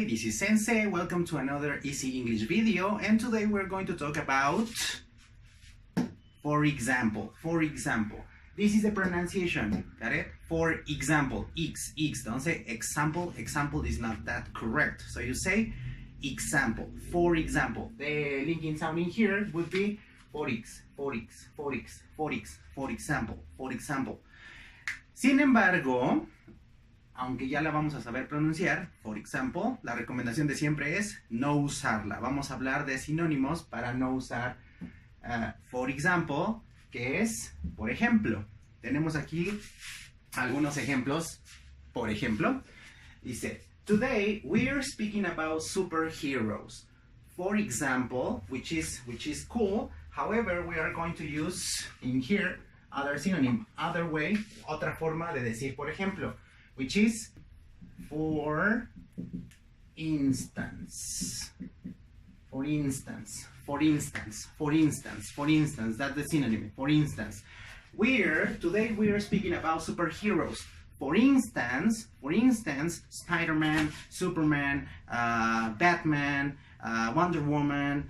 Hi, this is Sensei. Welcome to another easy English video, and today we're going to talk about for example. This is the pronunciation, got it? For example, x. Don't say example. Example is not that correct. So you say example, for example. The linking sound in here would be for example. Sin embargo, aunque ya la vamos a saber pronunciar, for example, la recomendación de siempre es no usarla. Vamos a hablar de sinónimos para no usar for example, que es por ejemplo. Tenemos aquí algunos ejemplos. Por ejemplo, dice, today we are speaking about superheroes. For example, which is cool. However, we are going to use in here other synonym, other way, otra forma de decir por ejemplo, which is for instance. For instance, that's the synonym, for instance. Today we are speaking about superheroes. For instance, Spider-Man, Superman, Batman, Wonder Woman,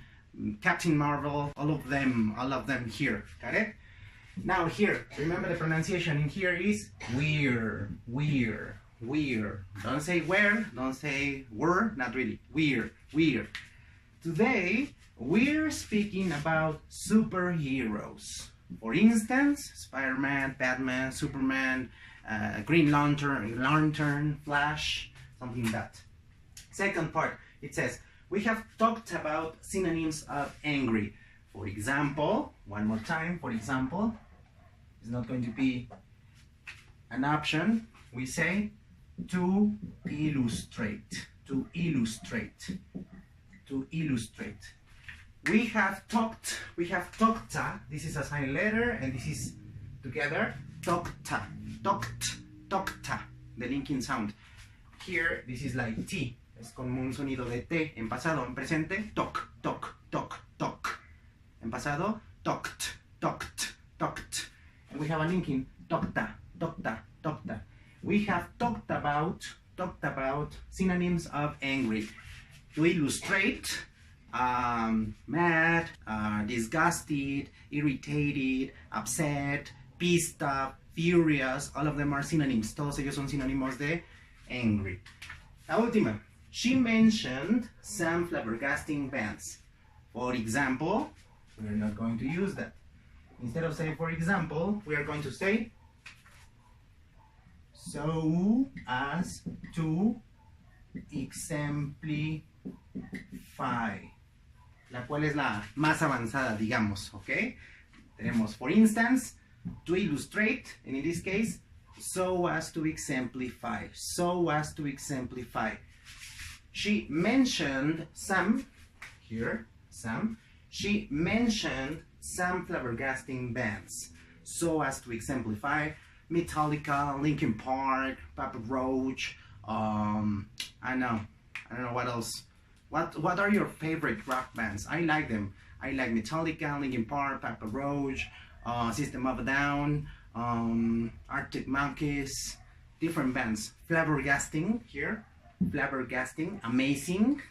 Captain Marvel, all of them here, got it? Now here, remember the pronunciation in here is we're. Don't say where, don't say were, not really. We're. Today, we're speaking about superheroes. For instance, Spider-Man, Batman, Superman, Green Lantern, Flash, something like that. Second part, it says, we have talked about synonyms of angry. For example, one more time, for example, it's not going to be an option. We say to illustrate. We have talked, this is a silent letter and this is together, talked, the linking sound. Here, this is like T, es como un sonido de T en pasado, en presente, talk. En pasado, talked. And we have a linking, talkta. We have talked about synonyms of angry. To illustrate, mad, disgusted, irritated, upset, pissed off, furious, all of them are synonyms. Todos ellos son sinónimos de angry. La última, she mentioned some flabbergasting bands. For example, we're not going to use that. Instead of saying for example, we are going to say so as to exemplify, la cual es la más avanzada, digamos, ¿ok? Tenemos for instance, to illustrate, and in this case, so as to exemplify. She mentioned some, here, some. She mentioned some flabbergasting bands, so as to exemplify Metallica, Linkin Park, Papa Roach, I don't know what else. What are your favorite rock bands? I like them. I like Metallica, Linkin Park, Papa Roach, System of a Down, Arctic Monkeys, different bands. Flabbergasting here, amazing,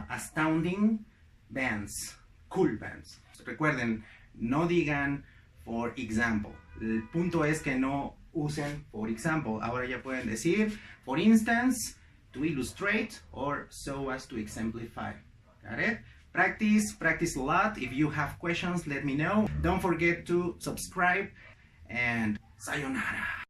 astounding bands, cool bands. Recuerden, no digan for example. El punto es que no usen for example. Ahora ya pueden decir for instance, to illustrate, or so as to exemplify. Got it? Practice a lot. If you have questions, let me know. Don't forget to subscribe, and sayonara.